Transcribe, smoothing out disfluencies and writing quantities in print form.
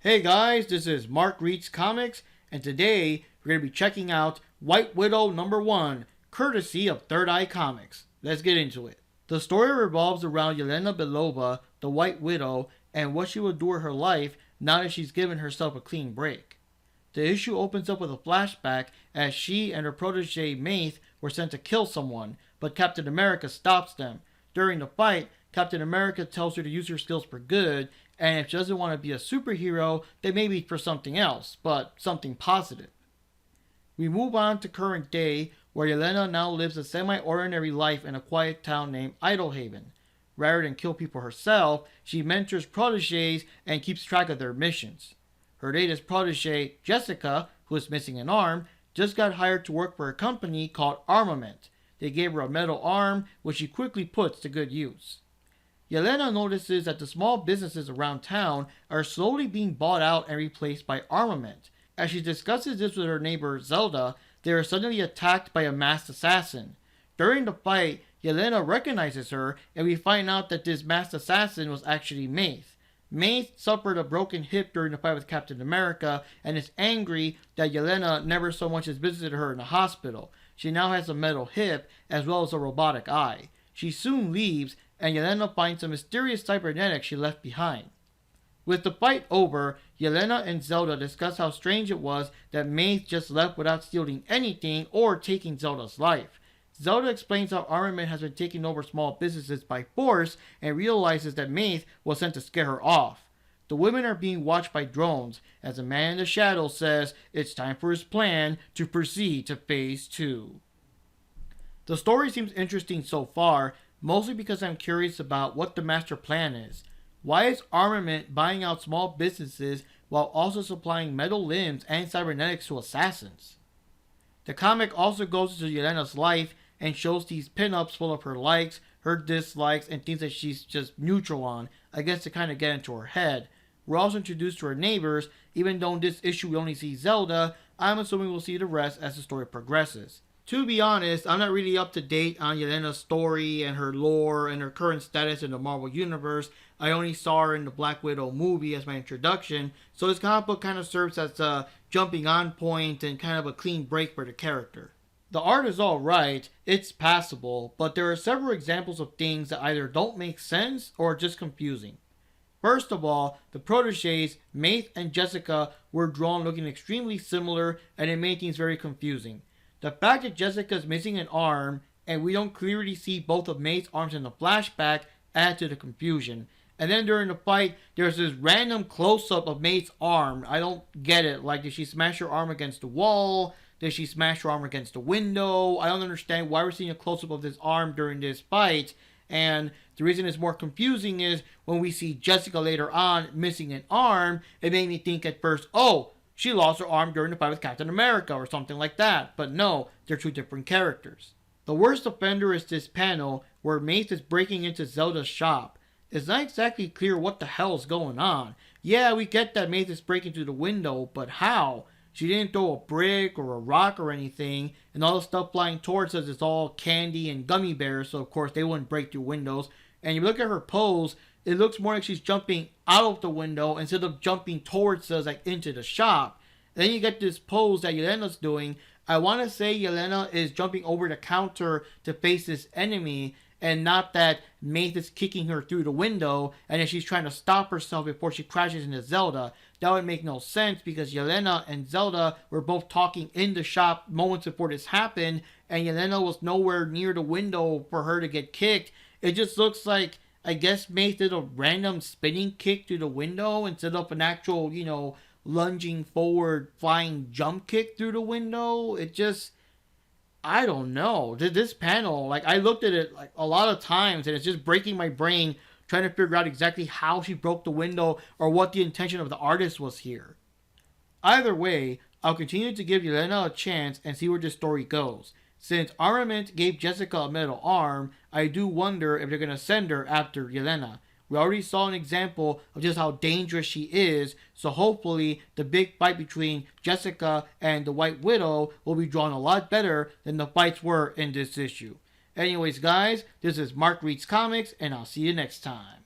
Hey guys, this is Mark Reads Comics, and today we're going to be checking out White Widow #1, courtesy of Third Eye Comics. Let's get into it. The story revolves around Yelena Belova, the White Widow, and what she will do with her life now that she's given herself a clean break. The issue opens up with a flashback as she and her protege Maeve were sent to kill someone, but Captain America stops them. During the fight, Captain America tells her to use her skills for good, and if she doesn't want to be a superhero, then maybe for something else, but something positive. We move on to current day, where Yelena now lives a semi-ordinary life in a quiet town named Idlehaven. Rather than kill people herself, she mentors proteges and keeps track of their missions. Her latest protege, Jessica, who is missing an arm, just got hired to work for a company called Armament. They gave her a metal arm, which she quickly puts to good use. Yelena notices that the small businesses around town are slowly being bought out and replaced by Armament. As she discusses this with her neighbor Zelda, they are suddenly attacked by a masked assassin. During the fight, Yelena recognizes her, and we find out that this masked assassin was actually Maeve. Maeve suffered a broken hip during the fight with Captain America and is angry that Yelena never so much as visited her in the hospital. She now has a metal hip as well as a robotic eye. She soon leaves, and Yelena finds a mysterious cybernetics she left behind. With the fight over, Yelena and Zelda discuss how strange it was that Maeve just left without stealing anything or taking Zelda's life. Zelda explains how Armament has been taking over small businesses by force and realizes that Maeve was sent to scare her off. The women are being watched by drones, as a man in the shadows says it's time for his plan to proceed to Phase 2. The story seems interesting so far, mostly because I'm curious about what the master plan is. Why is Armament buying out small businesses while also supplying metal limbs and cybernetics to assassins? The comic also goes into Yelena's life and shows these pinups full of her likes, her dislikes, and things that she's just neutral on, I guess to kind of get into her head. We're also introduced to her neighbors. Even though in this issue we only see Zelda, I'm assuming we'll see the rest as the story progresses. To be honest, I'm not really up to date on Yelena's story and her lore and her current status in the Marvel Universe. I only saw her in the Black Widow movie as my introduction, so this comic book kind of serves as a jumping on point and kind of a clean break for the character. The art is alright, it's passable, but there are several examples of things that either don't make sense or are just confusing. First of all, the proteges, Maeve and Jessica, were drawn looking extremely similar, and it made things very confusing. The fact that Jessica is missing an arm, and we don't clearly see both of Maeve's arms in the flashback, add to the confusion. And then during the fight, there's this random close-up of Maeve's arm. I don't get it. Like, did she smash her arm against the wall? Did she smash her arm against the window? I don't understand why we're seeing a close-up of this arm during this fight. And the reason it's more confusing is when we see Jessica later on missing an arm, it made me think at first, oh, she lost her arm during the fight with Captain America or something like that. But no, they're two different characters. The worst offender is this panel where Maeve is breaking into Zelda's shop. It's not exactly clear what the hell is going on. Yeah, we get that Maeve is breaking through the window, but how? She didn't throw a brick or a rock or anything, and all the stuff flying towards us is all candy and gummy bears, so of course they wouldn't break through windows. And you look at her pose, it looks more like she's jumping out of the window instead of jumping towards us, like into the shop. And then you get this pose that Yelena's doing. I want to say Yelena is jumping over the counter to face this enemy, and not that Maeve is kicking her through the window and then she's trying to stop herself before she crashes into Zelda. That would make no sense because Yelena and Zelda were both talking in the shop moments before this happened, and Yelena was nowhere near the window for her to get kicked. It just looks like, I guess Maeve did a random spinning kick through the window instead of an actual, lunging forward flying jump kick through the window. It just, I don't know. This panel, I looked at it a lot of times and it's just breaking my brain trying to figure out exactly how she broke the window or what the intention of the artist was here. Either way, I'll continue to give Yelena a chance and see where this story goes. Since Armament gave Jessica a metal arm, I do wonder if they're going to send her after Yelena. We already saw an example of just how dangerous she is, so hopefully the big fight between Jessica and the White Widow will be drawn a lot better than the fights were in this issue. Anyways guys, this is Mark Reads Comics, and I'll see you next time.